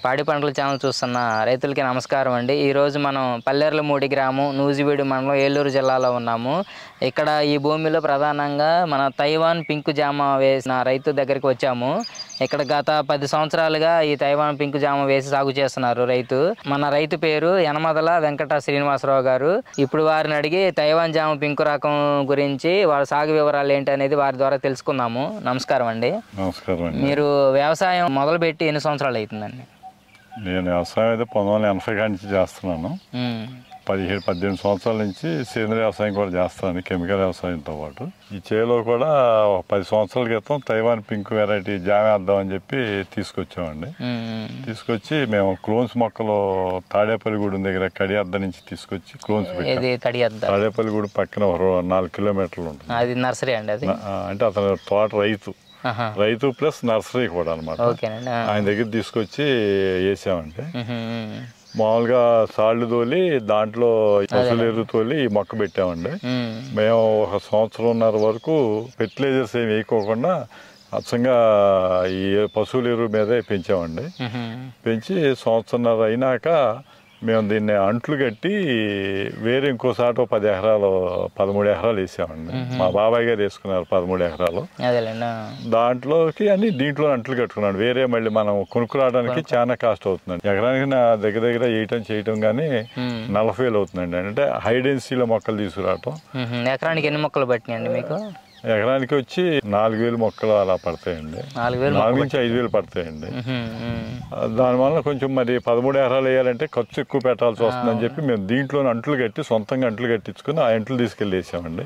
పాడి పంటల ఛానల్ చూస్తున్న రైతులకి నమస్కారం అండి. ఈరోజు మనం పల్లెర్లమూడి గ్రామం నూజివీడు మండలం ఏలూరు జిల్లాలో ఉన్నాము. ఇక్కడ ఈ భూమిలో ప్రధానంగా మన తైవాన్ పింక్ జామ వేసిన రైతు దగ్గరికి వచ్చాము. ఇక్కడ గత 10 సంవత్సరాలుగా ఈ తైవాన్ పింక్ జామ వేసి సాగు చేస్తున్నారు రైతు. మన రైతు పేరు యనమదల వెంకట శ్రీనివాసరావు గారు. ఇప్పుడు వారిని అడిగి తైవాన్ జామ పింక్ రకం గురించి వాళ్ళ సాగు వివరాలు ఏంటి అనేది వారి ద్వారా తెలుసుకుందాము. నమస్కారం అండి. నమస్కారం అండి. మీరు వ్యవసాయం మొదలుపెట్టి ఎన్ని సంవత్సరాలు అవుతుందండి? నేను వ్యవసాయం అయితే 1980 నుంచి చేస్తున్నాను. 17-18 సంవత్సరాల నుంచి సేంద్రీయ వ్యవసాయం కూడా చేస్తాను, కెమికల్ వ్యవసాయంతో పాటు. ఈ చేలో కూడా 10 సంవత్సరాల క్రితం తైవాన్ పింక్ వెరైటీ జామ వేద్దామని చెప్పి తీసుకొచ్చామండి. తీసుకొచ్చి మేము క్లోన్స్ మొక్కలు తాడేపల్లిగూడెం దగ్గర కడియద్ద నుంచి తీసుకొచ్చి క్లోన్స్ పెట్టాం. తాడేపల్లిగూడెం పక్కన 4 కిలోమీటర్లు ఉంటుంది. అది నర్సరీ అండి. అది అంటే అతను తోట రైతు ప్లస్ నర్సరీ కూడా అనమాట. ఆయన దగ్గర తీసుకొచ్చి వేసామండి. మామూలుగా సాళ్ళు తోలి దాంట్లో పశువుల ఎరువు తోలి ఈ మొక్క పెట్టామండి. మేము 1 సంవత్సరంన్నర వరకు ఫెర్టిలైజర్స్ ఏమి వేయకోకుండా అచ్చంగా ఈ పశువుల ఎరువు మీదే పెంచామండి. పెంచి 1 సంవత్సరంన్నర అయినాక మేము దీన్ని అంట్లు కట్టి వేరే ఇంకో సాట 13 ఎకరాలు వేసామండి. మా బాబాయ్ గారు వేసుకున్నారు 13 ఎకరాలు. దాంట్లోకి అన్ని దీంట్లో అంట్లు కట్టుకున్నాడు. వేరే మళ్ళీ మనం కొనుక్కురావడానికి చాలా కాస్ట్ అవుతుందండి. ఎకరానికి నా దగ్గర చేయటం కానీ 40,000 అవుతుందండి. అంటే హై డెన్సిటీలో మొక్కలు తీసుకురావటం. ఎకరానికి ఎన్ని మొక్కలు పట్టినాయండి మీకు? ఎకరానికి వచ్చి 4,000 మొక్కలు అలా పడతాయండి. 4 నుంచి 5,000 పడతాయండి. దానివల్ల కొంచెం మరి 13 ఎకరాలు వేయాలంటే ఖర్చు ఎక్కువ పెట్టాల్సి వస్తుందని చెప్పి మేము దీంట్లో అంట్లు కట్టి సొంతంగా అంట్లు కట్టించుకుని ఆ అంట్లు తీసుకెళ్ళి వేసామండి.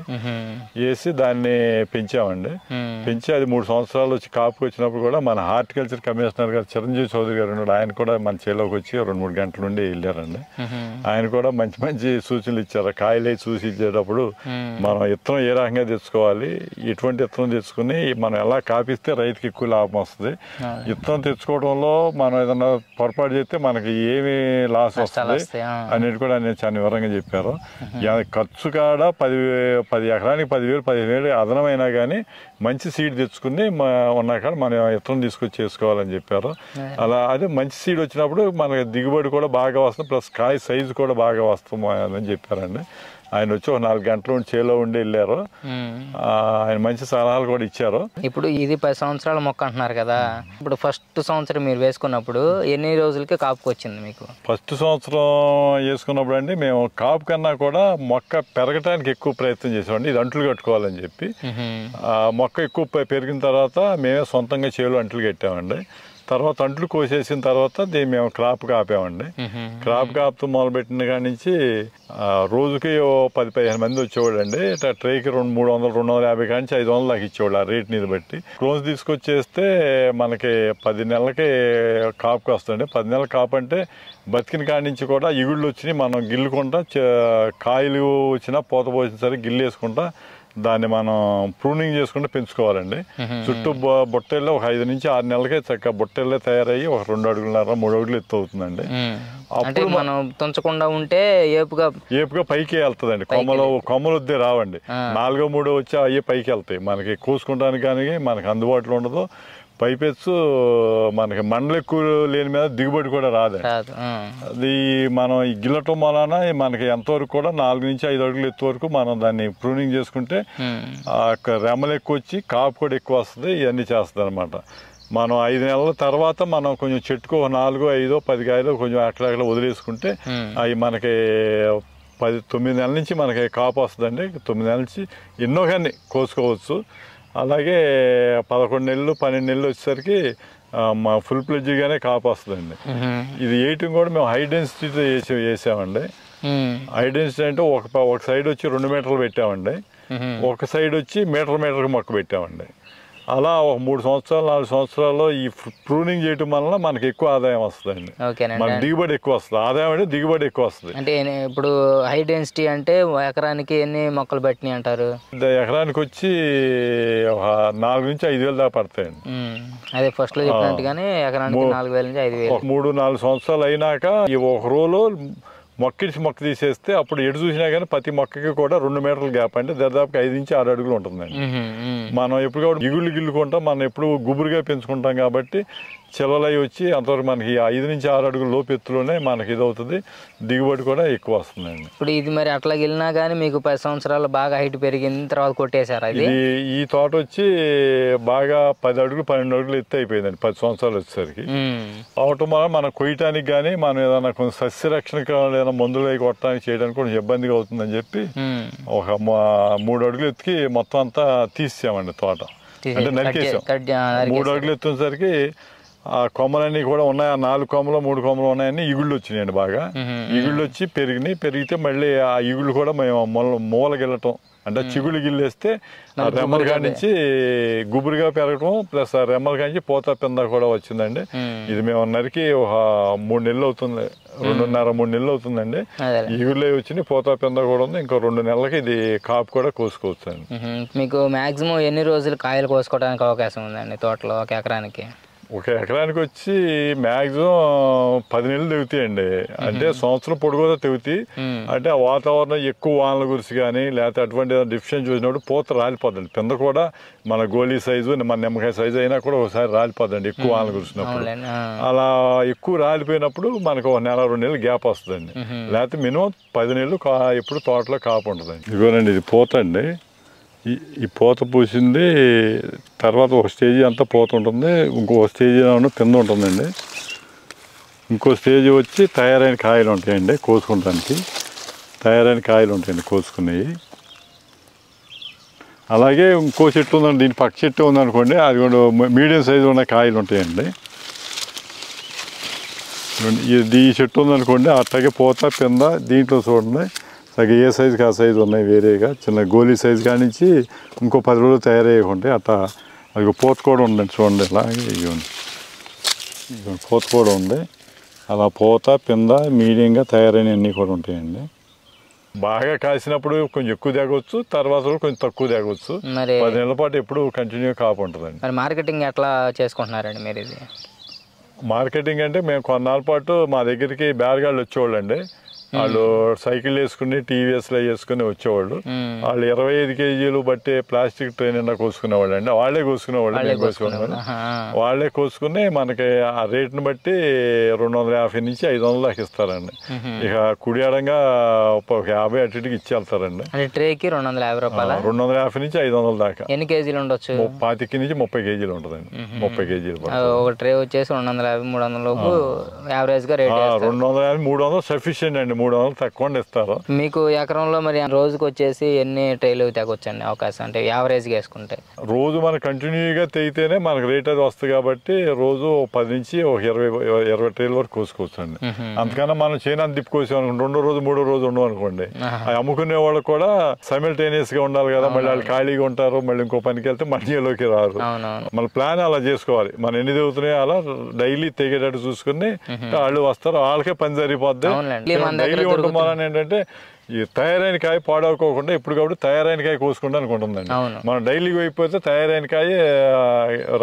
వేసి దాన్ని పెంచామండి. పెంచి అది 3 సంవత్సరాలు వచ్చి కాపుకి వచ్చినప్పుడు కూడా మన హార్టికల్చర్ కమిషనర్ గారు చిరంజీవి చౌదరి గారు ఉన్నాడు. ఆయన కూడా మన చేలోకి వచ్చి 2-3 గంటల నుండి వెళ్ళారండి. ఆయన కూడా మంచి సూచనలు ఇచ్చారు. కాయలు చూసి ఇచ్చేటప్పుడు మనం విత్తనం ఏ రకంగా తెచ్చుకోవాలి, ఎటువంటి విత్తనం తెచ్చుకుని మనం ఎలా కాపిస్తే రైతుకి ఎక్కువ లాభం వస్తుంది, విత్తనం తెచ్చుకోవడంలో మనం ఏదన్నా పొరపాటు చేస్తే మనకి ఏమి లాస్ వస్తుంది అనేది కూడా నేను చాలా వివరంగా చెప్పారు. ఖర్చు కాడ 10 ఎకరానికి 10,000-15,000 అదనమైనా కానీ మంచి సీడ్ తెచ్చుకుని ఉన్న కాడ మనం విత్తనం తీసుకొచ్చి చేసుకోవాలని చెప్పారు. అలా అదే మంచి సీడ్ వచ్చినప్పుడు మనకి దిగుబడి కూడా బాగా వస్తుంది, ప్లస్ కాయ సైజు కూడా బాగా వస్తుంది అని చెప్పారండి. ఆయన వచ్చి 4 గంటల నుండి చేలో ఉండి వెళ్ళారు. ఆయన మంచి సలహాలు కూడా ఇచ్చారు. ఇప్పుడు ఇది 10 సంవత్సరాల మొక్క అంటున్నారు కదా, ఇప్పుడు ఫస్ట్ సంవత్సరం మీరు వేసుకున్నప్పుడు ఎన్ని రోజులకి కాపుకి వచ్చింది మీకు? ఫస్ట్ సంవత్సరం వేసుకున్నప్పుడు అండి మేము కాపు కన్నా కూడా మొక్క పెరగటానికి ఎక్కువ ప్రయత్నం చేసామండి. ఇది అంట్లు కట్టుకోవాలని చెప్పి మొక్క ఎక్కువ పెరిగిన తర్వాత మేమే సొంతంగా చేలో అంట్లు కట్టామండి. తర్వాత అంట్లు కోసేసిన తర్వాత దీన్ని మేము క్రాప్ కాపామండి. క్రాప్ కాపుతూ మొదలుపెట్టిన కాడి నుంచి రోజుకి 10-15 మంది వచ్చేవాళ్ళు అండి. ట్రేకి 300-250 కాడి నుంచి 500 దాకా ఇచ్చేవాళ్ళు ఆ రేట్ మీద బట్టి. క్లోజ్ తీసుకొచ్చేస్తే మనకి 10 నెలలకి కాపుకి వస్తుంది. 10 నెలల కాపు అంటే బతికిన కాడి నుంచి కూడా ఇగుళ్ళు వచ్చినాయి మనం గిల్లుకుంటా, కాయలు వచ్చినా పూత పోసిన సరే గిల్లు వేసుకుంటా దాన్ని మనం ప్రూనింగ్ చేసుకుంటూ పెంచుకోవాలండి. చుట్టూ బొట్టెల్లో 5 నుంచి 6 నెలలకే చక్కగా బొట్టెల్లే తయారయ్యి 2 అడుగులన్నర 3 అడుగులు ఎత్తు అవుతుందండి. అప్పుడు మనం తుంచకుండా ఉంటే ఏపుగా పైకి వెళ్తుందండి. కొమ్మలు వద్దే రావండి. 4వ 3వ వచ్చి అయ్యే పైకి వెళ్తాయి. మనకి కోసుకుంటానికి కానీ మనకి అందుబాటులో ఉండదు. పైపెచ్చు మనకి మండలు ఎక్కువ లేని మీద దిగుబడి కూడా రాదండి. అది మనం ఈ గిల్లటం వలన మనకి ఎంతవరకు కూడా 4 నుంచి 5 అడుగులు ఎత్తు వరకు మనం దాన్ని ప్రూనింగ్ చేసుకుంటే రెమ్మలు ఎక్కువ వచ్చి కాపు కూడా ఎక్కువ వస్తుంది. ఇవన్నీ చేస్తుంది అనమాట. మనం 5 నెలల తర్వాత మనం కొంచెం చెట్టుకు 4, 5, 10 కాయలు కొంచెం అట్లా వదిలేసుకుంటే అవి మనకి 9 నెలల నుంచి మనకి కాపు వస్తుందండి. 9 నెలల నుంచి ఎన్నో కానీ కోసుకోవచ్చు. అలాగే 11 నెలలు 12 నెలలు వచ్చేసరికి మా ఫుల్ ప్లెడ్జ్గానే కాపు వస్తుందండి. ఇది వేయటం కూడా మేము హై డెన్సిటీతో వేసామండి. హై డెన్సిటీ అంటే ఒక సైడ్ వచ్చి 2 మీటర్లు పెట్టామండి. ఒక సైడ్ వచ్చి మీటర్కి మొక్క పెట్టామండి. అలా ఒక 3 సంవత్సరాలు 4 సంవత్సరాల్లో ఈ ప్రూనింగ్ చేయటం వల్ల మనకి ఎక్కువ ఆదాయం వస్తుందండి. మనకి దిగుబడి ఎక్కువ వస్తుంది. ఆదాయం అంటే దిగుబడి ఎక్కువ వస్తుంది. అంటే ఇప్పుడు హై డెన్సిటీ అంటే ఎకరానికి ఎన్ని మొక్కలు పట్టినాయి అంటారు? ఎకరానికి వచ్చి 4 నుంచి 5,000 దాకా పడతాయండి. అదే ఫస్ట్ లో చెప్పినట్టుగానే ఎకరానికి 4,000 నుంచి 5,000. 3-4 సంవత్సరాలు అయినాక ఈ ఒక రోలో మొక్క తీసేస్తే అప్పుడు ఎటు చూసినా కానీ ప్రతి మొక్కకి కూడా 2 మీటర్ల గ్యాప్ అంటే దాదాపుగా 5 నుంచి 6 అడుగులు ఉంటుందండి. మనం ఎప్పుడు కూడా గిల్లుకుంటాం, మనం ఎప్పుడు గుబురుగా పెంచుకుంటాం కాబట్టి చిల్లలై వచ్చి అంతవరకు మనకి 5 నుంచి 6 అడుగుల లోపు ఎత్తులోనే మనకి ఇదవుతుంది, దిగుబడి కూడా ఎక్కువ వస్తుందండి. ఇప్పుడు ఇది మరి అట్లా వెళ్ళినా కానీ మీకు 10 సంవత్సరాలు బాగా హైట్ పెరిగిన తర్వాత కొట్టేశారు. అది ఈ తోట వచ్చి బాగా 10 అడుగులు 12 అడుగులు ఎత్తు అయిపోయిందండి 10 సంవత్సరాలు వచ్చేసరికి. అవటం వల్ల మనం కొయ్యటానికి కానీ మనం ఏదైనా కొంచెం సస్యరక్షణకు ఏదైనా మందులు అవి కొట్టడానికి చేయడానికి కొంచెం ఇబ్బందిగా అవుతుందని చెప్పి ఒక 3 అడుగులు ఎత్తుకి మొత్తం అంతా తీసామండి తోట, అంటే నరికేసాం. 3 అడుగులు ఎత్తునేసరికి ఆ కొమ్మలన్నీ కూడా ఉన్నాయి, 4 కొమ్మలు 3 కొమ్మలు ఉన్నాయని ఇగుళ్ళు వచ్చినాయండి. బాగా ఇగుళ్ళు వచ్చి పెరిగితే మళ్ళీ ఆ ఇగుళ్ళు కూడా మేము మూలకెళ్ళటం, అంటే చిగుళ్ళు గిల్లేస్తే ఆ రెమ్మల కాడి నుంచి గుబురుగా పెరగటం, ప్లస్ ఆ రెమ్మల కాడి నుంచి పూత పింద కూడా వచ్చిందండి. ఇది మేము నరికి ఒక 3 నెలలు అవుతుంది, 2.5-3 నెలలు అవుతుందండి. ఇగుళ్ళే వచ్చినాయి, పూత పింద కూడా ఉంది. ఇంకో 2 నెలలకి ఇది కాపు కూడా కోసుకోవచ్చు అండి. మీకు మాక్సిమం ఎన్ని రోజులు కాయలు కోసుకోవడానికి అవకాశం ఉందండి తోటలో ఒక ఎకరానికి? ఒక ఎకరానికి వచ్చి మ్యాక్సిమం 10 నెలలు తెగుతాయండి. అంటే సంవత్సరం పొడుగుగా తెగుతాయి. అంటే ఆ వాతావరణం ఎక్కువ వానల గురించి కానీ లేకపోతే అటువంటి డిఫిషియన్స్ చూసినప్పుడు పూత రాలిపోద్దండి. పింద కూడా మన గోళీ సైజు, మన నిమ్మకాయ సైజు అయినా కూడా ఒకసారి రాలిపోద్దండి ఎక్కువ వానలు కురిసినప్పుడు. అలా ఎక్కువ రాలిపోయినప్పుడు మనకు 1 నెల 2 నెలలు గ్యాప్ వస్తుందండి. లేకపోతే మినిమం 10 నెలలు ఎప్పుడు తోటలో కాపు ఉంటుందండి. ఇదిగోనండి ఇది పూత అండి. ఈ పూత పూసింది తర్వాత ఒక స్టేజీ అంతా పూత ఉంటుంది, ఇంకో స్టేజీ కింద ఉంటుందండి. ఇంకో స్టేజీ వచ్చి తయారైన కాయలు ఉంటాయండి కోసుకుంటానికి, తయారైన కాయలు ఉంటాయండి కోసుకునేవి. అలాగే ఇంకో చెట్టు ఉందండి, దీని పక్క చెట్టు ఉందనుకోండి, అది కూడా మీడియం సైజు ఉన్న కాయలు ఉంటాయండి. ఈ చెట్టు ఉందనుకోండి, అట్లాగే పూత పింద దీంట్లో చూడండి ఏ సైజుకి ఆ సైజు ఉన్నాయి వేరేగా. చిన్న గోళీ సైజు కాడి నుంచి ఇంకో 10 రోజులు తయారయ్యకుంటే అట్లా అది పూత కూడా ఉందండి చూడండి. ఇలాగే ఇవ్వండి పూత కూడా ఉంది. అలా పూత పింద మీడియంగా తయారైనవన్నీ కూడా ఉంటాయండి. బాగా కాసినప్పుడు కొంచెం ఎక్కువ తేగవచ్చు, తర్వాత కొంచెం తక్కువ తేగవచ్చు. 10 నెలల పాటు ఎప్పుడు కంటిన్యూ కాపు ఉంటుందండి. మరి మార్కెటింగ్ ఎట్లా చేసుకుంటున్నారండి మీరు? ఇది మార్కెటింగ్ అంటే మేము కొన్నాళ్ళ పాటు మా దగ్గరికి బేరగాళ్ళు వచ్చేవాళ్ళు అండి. వాళ్ళు సైకిల్ వేసుకుని టీవీఎస్లో వేసుకుని వచ్చేవాళ్ళు. వాళ్ళు 25 కేజీలు బట్టి ప్లాస్టిక్ ట్రైన్ నిండా కోసుకునేవాళ్ళు అండి. వాళ్ళే కోసుకునేవాళ్ళు. వాళ్ళే కోసుకుని మనకి ఆ రేట్ని బట్టి 250 నుంచి 500 దాకా ఇస్తారండి. ఇక కుడియాడంగా ఒక 50 అటుకి ఇచ్చి వెళ్తారండి. ట్రేకి 250 రూపాయలు, 250 నుంచి 500 దాకా. ఎన్ని కేజీలు ఉండొచ్చు? 25 నుంచి 30 కేజీలు ఉంటుందండి. 30 కేజీలు ఒక ట్రే వచ్చేసి 250-300 లోపు యావరేజ్ గా రేట్. 250-300 సఫిషియెంట్ అండి, 300 తక్కువ ఇస్తారు. మీకు ఎకరంలో మరి రోజుకి వచ్చేసి ఎన్ని ట్రైలు తెగొచ్చండి అవకాశం, అంటే యావరేజ్గా వేసుకుంటే? రోజు మనకు కంటిన్యూగా తెగితేనే మనకు రేట్ అది వస్తుంది కాబట్టి రోజు 10 నుంచి 20 ట్రైల వరకు కోసుకోవచ్చు అండి. అందుకన్నా మనం చైనా తిప్పుకోసాం అనుకోండి, 2వ రోజు 3వ రోజు ఉండవు అనుకోండి, అవి అమ్ముకునే వాళ్ళు కూడా సైమల్టేనియస్ గా ఉండాలి కదా. మళ్ళీ వాళ్ళు ఖాళీగా ఉంటారు, మళ్ళీ ఇంకో పనికి వెళ్తే మధ్యలోకి రారు. మన ప్లాన్ అలా చేసుకోవాలి. మనం ఎన్ని తెగుతున్నాయో అలా డైలీ తెగేటట్టు చూసుకుని వాళ్ళు వస్తారు, వాళ్ళకే పని సరిపోద్ది. డైలీ ఉండటం వలన ఏంటంటే ఈ తయారైన కాయ పాడవుకోకుండా ఇప్పుడు కాబట్టి తయారైన కాయ కోసుకుంటా అనుకుంటుందండి. మనం డైలీగా అయిపోతే తయారైన కాయ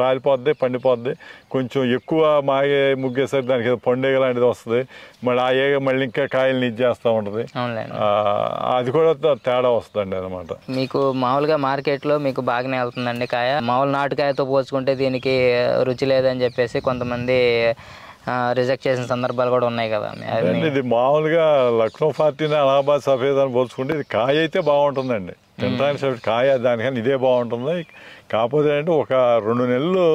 రాలిపోద్ది, పండిపోద్ది. కొంచెం ఎక్కువ మాగే ముగ్గేసరికి దానికి పండుగ లాంటిది వస్తుంది, మళ్ళీ ఆ ఏగ మళ్ళీ ఇంకా కాయలు ఇచ్చేస్తూ ఉంటుంది. అది కూడా తేడా వస్తుందండి అనమాట. మీకు మామూలుగా మార్కెట్లో మీకు బాగానే వెళ్తుందండి కాయ? మామూలు నాటుకాయతో పోల్చుకుంటే దీనికి రుచి లేదని చెప్పేసి కొంతమంది రిజెక్ట్ చేసిన సందర్భాలు కూడా ఉన్నాయి కదా. ఇది మామూలుగా లక్నో 14 అలహాబాద్ సఫేద్ అని పోల్చుకుంటే ఇది కాయ అయితే బాగుంటుందండి. తినడానికి కాయ దానికని ఇదే బాగుంటుంది. కాకపోతే అంటే ఒక 2 నెలలు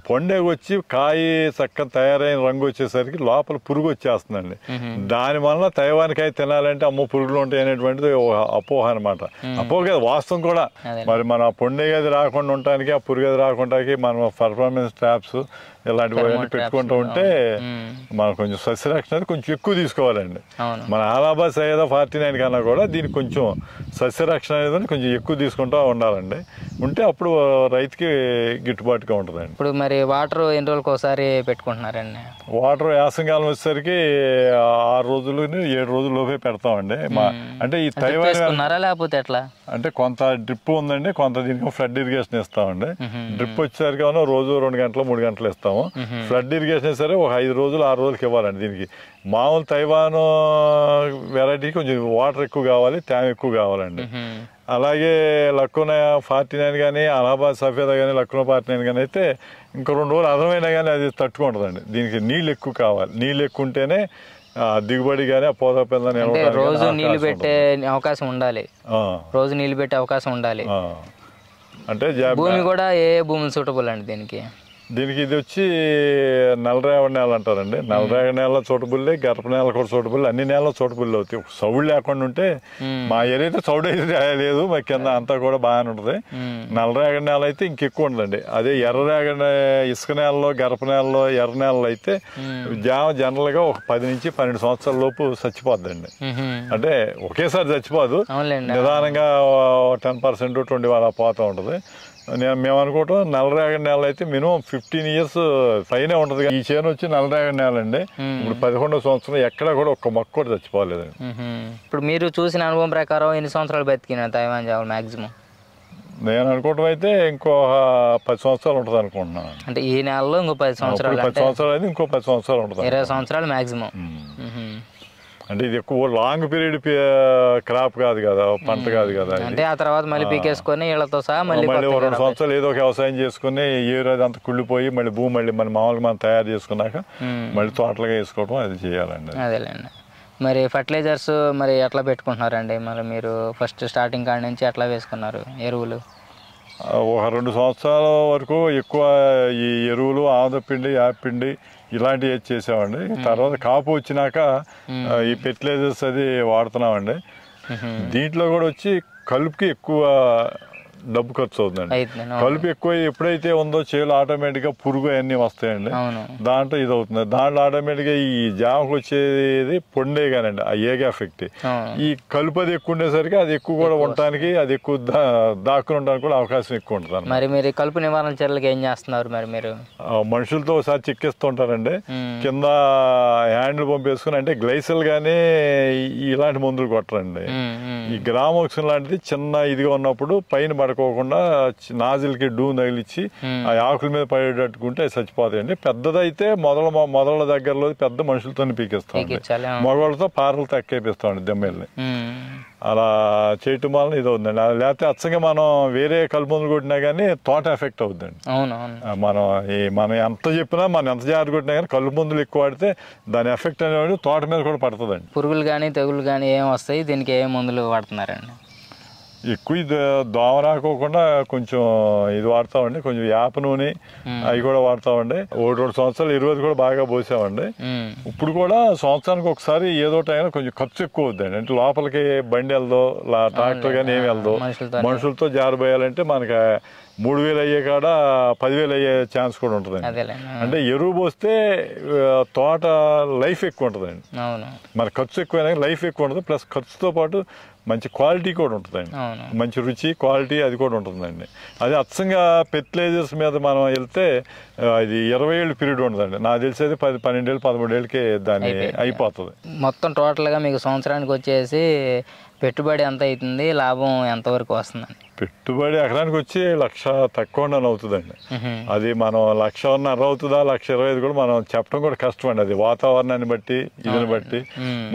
పండుగ వచ్చి కాయ చక్కగా తయారైన రంగు వచ్చేసరికి లోపల పురుగు వచ్చేస్తుందండి. దానివల్ల తైవాన్కాయ తినాలంటే అమ్మో పురుగులు ఉంటాయి అనేటువంటిది అపోహ అనమాట. అపోహ కదా, వాస్తవం కూడా. మరి మన పండుగ అది రాకుండా ఉండటానికి, ఆ పురుగు అది రాకుండా మనం పర్ఫార్మెన్స్ ట్రాప్స్ ఇలాంటివన్నీ పెట్టుకుంటూ ఉంటే మనం కొంచెం సస్యరక్షణ కొంచెం ఎక్కువ తీసుకోవాలండి. మన అలహాబాద్ సయ్యదా 49 కన్నా కూడా దీనికి కొంచెం సస్యరక్షణ అనేది కొంచెం ఎక్కువ తీసుకుంటూ ఉండాలండి. ఉంటే అప్పుడు రైతుకి గిట్టుబాటుగా ఉంటుందండి. ఇప్పుడు మరి వాటర్ ఎన్ని రోజులకు ఒకసారి పెట్టుకుంటున్నారండి? వాటర్ యాసంగాలం వచ్చేసరికి 6 రోజులు 7 రోజుల లోపే పెడతామండి. అంటే ఈ తైవాన్ లేకపోతే ఎట్లా అంటే కొంత డ్రిప్ ఉందండి, కొంత దీనికి ఫ్లడ్ ఇరిగేషన్ ఇస్తామండి. డ్రిప్ వచ్చేసరికి రోజు 2 గంటలు 3 గంటలు ఇస్తాము. ఫ్లడ్ ఇరిగేషన్ సరే ఒక 5 రోజులు 6 రోజులకి ఇవ్వాలండి. దీనికి మామూలు తైవాన్ వెరైటీకి కొంచెం వాటర్ ఎక్కువ కావాలి, తేమ ఎక్కువ కావాలండి. అలాగే లక్నో 49 కానీ అలహాబాద్ సఫేదా కానీ లక్నో 49 కానీ అయితే ఇంకో 2 రోజులు అదమైనా కానీ అది తట్టుకుంటుందండి. దీనికి నీళ్ళు ఎక్కువ కావాలి. నీళ్ళు ఎక్కువ ఉంటేనే దిగుబడి కానీ ఆ పోదా పిల్ల రోజు నీళ్లు పెట్టే అవకాశం ఉండాలి. రోజు నీళ్లు పెట్టే అవకాశం ఉండాలి. అంటే భూమి కూడా ఏ భూమి సూటబుల్ అండి దీనికి? దీనికి ఇది వచ్చి నల్లరేగడి నేల అంటారండి. నల్లరేగడి నేల చోటబుల్లే, గరప నేల కూడా చోటబుల్లే, అన్ని నేలలో చోటబుల్లి అవుతాయి. సౌడు లేకుండా ఉంటే మా ఏరియా అయితే సౌడు అయితే లేదు, మా కింద అంతా కూడా బాగానే ఉంటుంది. నల్లరేగడి నేల అయితే ఇంకెక్కువ ఉండదండి. అదే ఎర్రరేగడి ఇసుక నేలలో, గరప నేలలో, ఎర్ర నేలలో అయితే జామ జనరల్గా ఒక 10 నుంచి 12 సంవత్సరాల లోపు చచ్చిపోద్దండి. అంటే ఒకేసారి చచ్చిపోదు, నిదానంగా 10% 20 అలా పోతూ ఉంటుంది. మేము అనుకోవటం నల్లరేగడి నేల అయితే మినిమం 15 years పైనే ఉంటుంది. ఈ చేను వచ్చి నల్లరేగడి నేల అండి. ఇప్పుడు 11వ సంవత్సరం ఎక్కడ కూడా ఒక్క మొక్క కూడా చచ్చిపోలేదండి. ఇప్పుడు మీరు చూసిన అనుభవం ప్రకారం ఎన్ని సంవత్సరాలు బతికిన తైవాన్ జామ మాక్సిమం? నేను అనుకోవటం అయితే ఇంకో 10 సంవత్సరాలు ఉంటుంది అనుకుంటున్నాను. అంటే ఈ నెలలో ఇంకో 10 సంవత్సరాలు, 10 సంవత్సరాలు అయితే ఇంకో 10 సంవత్సరాలు ఉంటుంది, 20 సంవత్సరాలు మాక్సిమం. అంటే ఇది ఎక్కువ లాంగ్ పీరియడ్ క్రాప్ కాదు కదా, పంట కాదు కదా. అంటే ఆ తర్వాత మళ్ళీ పీకేసుకొని వీళ్ళతో సహా మళ్ళీ 2 సంవత్సరాలు ఏదో ఒక వ్యవసాయం చేసుకుని ఏ రోజు అంతా కుళ్ళిపోయి మళ్ళీ భూమి మళ్ళీ మామూలుగా మనం తయారు చేసుకున్నాక మళ్ళీ తోటలుగా వేసుకోవడం అది చేయాలండి. అదేలేండి. మరి ఫర్టిలైజర్స్ మరి ఎట్లా పెట్టుకుంటున్నారండి? మరి మీరు ఫస్ట్ స్టార్టింగ్ కాడి నుంచి ఎట్లా వేసుకున్నారు ఎరువులు? ఒక 2 సంవత్సరాల వరకు ఎక్కువ ఈ ఎరువులు, ఆముదపిండి, యాపిండి ఇలాంటివి చేసామండి. తర్వాత కాపు వచ్చినాక ఈ ఫెర్టిలైజర్స్ అది వాడుతున్నామండి. దీంట్లో కూడా వచ్చి కలుపుకి ఎక్కువ డబ్బు ఖర్చు అవుతుందండి. కలుపు ఎక్కువ ఎప్పుడైతే ఉందో చేలు ఆటోమేటిక్గా పురుగు అన్నీ వస్తాయండి. దాంట్లో ఇది అవుతుంది. దాంట్లో ఆటోమేటిక్గా ఈ జామకు వచ్చేది పొండే కానండి, ఆ ఏగా ఎఫెక్ట్. ఈ కలుపు అది ఎక్కువ ఉండేసరికి అది ఎక్కువ కూడా ఉండటానికి, అది ఎక్కువ దాక్కుని ఉండడానికి కూడా అవకాశం ఎక్కువ ఉంటుంది. మరి మీరు కలుపు నివారణ చర్యలకు ఏం చేస్తున్నారు? మరి మీరు మనుషులతో ఒకసారి చెక్కిస్తూ ఉంటారండి. కింద హ్యాండిల్ పంపేసుకుని, అంటే గ్లైసల్ కానీ ఇలాంటి మందులు కొట్టరండి. ఈ గ్రామోక్సిన్ లాంటిది చిన్న ఇదిగా ఉన్నప్పుడు పైన పడుకోకుండా నాజిల్కి డూ తగిలిచ్చి ఆ ఆకుల మీద పడేటట్టుకుంటే చచ్చిపోతాయండి. పెద్దదైతే మొదల దగ్గరలో పెద్ద మనుషులతో పీకిస్తాం, మగవాళ్ళతో పారలు తక్కేపిస్తామండి దెమ్మల్ని. అలా చేయటం వల్ల ఇది అవుతుందండి. లేకపోతే అచ్చంగా మనం వేరే కలుపులు కొట్టినా కానీ తోట ఎఫెక్ట్ అవుతుందండి. మనం ఎంత చెప్పినా, మనం ఎంత జాగ్రత్త కొట్టినా కానీ కలుపు మందులు ఎక్కువ వాడితే దాని ఎఫెక్ట్ అనేది తోట మీద కూడా పడుతుందండి. పురుగులు కానీ తెగులు కానీ ఏం వస్తాయి? దీనికి ఏ మందులు వాడుతున్నారండి? ఎక్కువ ఇది దోమ రాకోకుండా కొంచెం ఇది వాడతామండి, కొంచెం వేప నూనె అవి కూడా వాడతామండి. 1-2 సంవత్సరాలు 20 కూడా బాగా పోసామండి. ఇప్పుడు కూడా సంవత్సరానికి ఒకసారి ఏదో టైంలో కొంచెం ఖర్చు ఎక్కువ అవుతుందండి. అంటే లోపలికి బండి వెళ్దో, ట్రాక్టర్ కానీ ఏమి వెళ్దో, మనుషులతో జారబోయాలంటే మనకి 3000 అయ్యే కాడ 10,000 అయ్యే ఛాన్స్ కూడా ఉంటుందండి. అంటే ఎరువు పోస్తే తోట లైఫ్ ఎక్కువ ఉంటుందండి. మన ఖర్చు ఎక్కువైనా లైఫ్ ఎక్కువ ఉంటుంది, ప్లస్ ఖర్చుతో పాటు మంచి క్వాలిటీ కూడా ఉంటుందండి. మంచి రుచి, క్వాలిటీ అది కూడా ఉంటుందండి. అది అచ్చంగా ఫెర్టిలైజర్స్ మీద మనం వెళ్తే ఇది 20 ఏళ్ళ పీరియడ్ ఉంటుందండి. నాకు తెలిసేది 12 ఏళ్ళు 13 ఏళ్ళకే దాన్ని అయిపోతుంది. మొత్తం టోటల్గా మీకు సంవత్సరానికి వచ్చేసి పెట్టుబడి ఎంత అవుతుంది, లాభం ఎంతవరకు వస్తుందండి? పెట్టుబడి ఎకరానికి వచ్చి 1,00,000 తక్కువ అవుతుందండి. అది మనం 1,50,000 అవుతుందా, 1,25,000 కూడా మనం చెప్పడం కూడా కష్టం అండి. అది వాతావరణాన్ని బట్టి, ఇదిని బట్టి.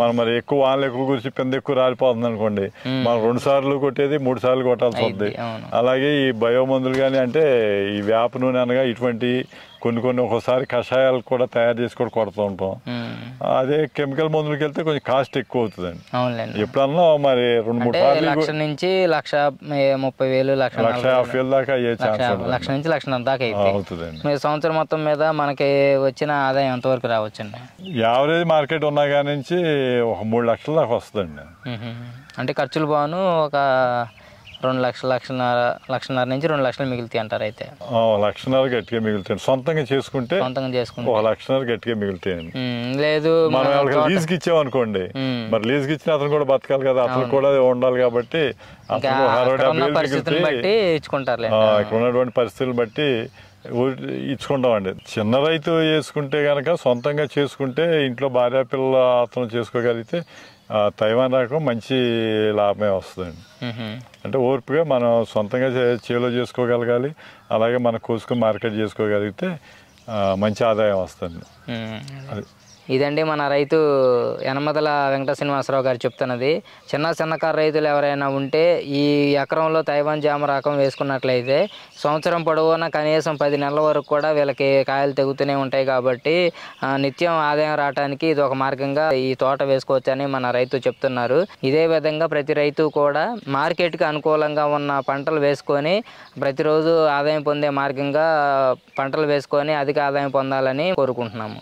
మనం మరి ఎక్కువ వానలు ఎక్కువ కురిసి కింద ఎక్కువ రాలిపోతుంది అనుకోండి, మనం 2 సార్లు కొట్టేది 3 సార్లు కొట్టాల్సి వస్తుంది. అలాగే ఈ బయోమందులు కానీ, అంటే ఈ వేప నూనె అనగా ఇటువంటి కొన్ని ఒక్కోసారి కషాయాలు కూడా తయారు చేసి కూడా కొడుతూ ఉంటాం. అదే కెమికల్ మందులకి వెళ్తే కొంచెం కాస్ట్ ఎక్కువ అవుతుందండి. ఎప్పుడన్నా మరి 2-3 సార్లు 1,00,000 నుంచి 1,30,000, 1,50,000 దాకా అయ్యే ఛాన్స్ ఉంటుంది. 1,00,000 నుంచి 1,50,000 దాకా అవుతుందండి. మీరు సంవత్సరం మొత్తం మీద మనకి వచ్చిన ఆదాయం ఎంతవరకు రావచ్చండి? యావరేజ్ మార్కెట్ ఉన్న కాడి నుంచి ఒక 3 లక్షల దాకా వస్తుందండి. అంటే ఖర్చులు బాను ఒక 2 లక్షలు, 1,50,000 నుంచి 2 లక్షలు మిగులుతాయి అంటారు. అయితే 1,50,000 గట్టిగా మిగులుతాయి. సొంతంగా చేసుకుంటే 1,00,000 గట్టిగా మిగులుతాయండి. లేదు మనం లీజ్కి ఇచ్చామనుకోండి, మరి లీజ్కి ఇచ్చిన అతను కూడా బతకాలి కదా, అతను కూడా ఉండాలి. కాబట్టి బట్టి ఇచ్చుకుంటారు. ఇక్కడ ఉన్నటువంటి పరిస్థితులను బట్టి ఇచ్చుకుంటామండి. చిన్న రైతు చేసుకుంటే కనుక, సొంతంగా చేసుకుంటే ఇంట్లో భార్య పిల్లల అతను చేసుకోగలిగితే తైవాన్ రకం మంచి లాభమే వస్తుందండి. అంటే ఓర్పుగా మనం సొంతంగా చేలో చేసుకోగలగాలి, అలాగే మనం కోసుకొని మార్కెట్ చేసుకోగలిగితే మంచి ఆదాయం వస్తుంది. అది ఇదండి మన రైతు యనమదల వెంకట శ్రీనివాసరావు గారు చెప్తున్నది. చిన్నకారు రైతులు ఎవరైనా ఉంటే ఈ ఎకరంలో తైవాన్ జామ రకం వేసుకున్నట్లయితే సంవత్సరం పొడవునా కనీసం 10 నెలల వరకు కూడా వీళ్ళకి కాయలు తెగుతూనే ఉంటాయి. కాబట్టి నిత్యం ఆదాయం రావడానికి ఇది ఒక మార్గంగా ఈ తోట వేసుకోవచ్చని మన రైతు చెప్తున్నారు. ఇదే విధంగా ప్రతి రైతు కూడా మార్కెట్కి అనుకూలంగా ఉన్న పంటలు వేసుకొని ప్రతిరోజు ఆదాయం పొందే మార్గంగా పంటలు వేసుకొని అధిక ఆదాయం పొందాలని కోరుకుంటున్నాము.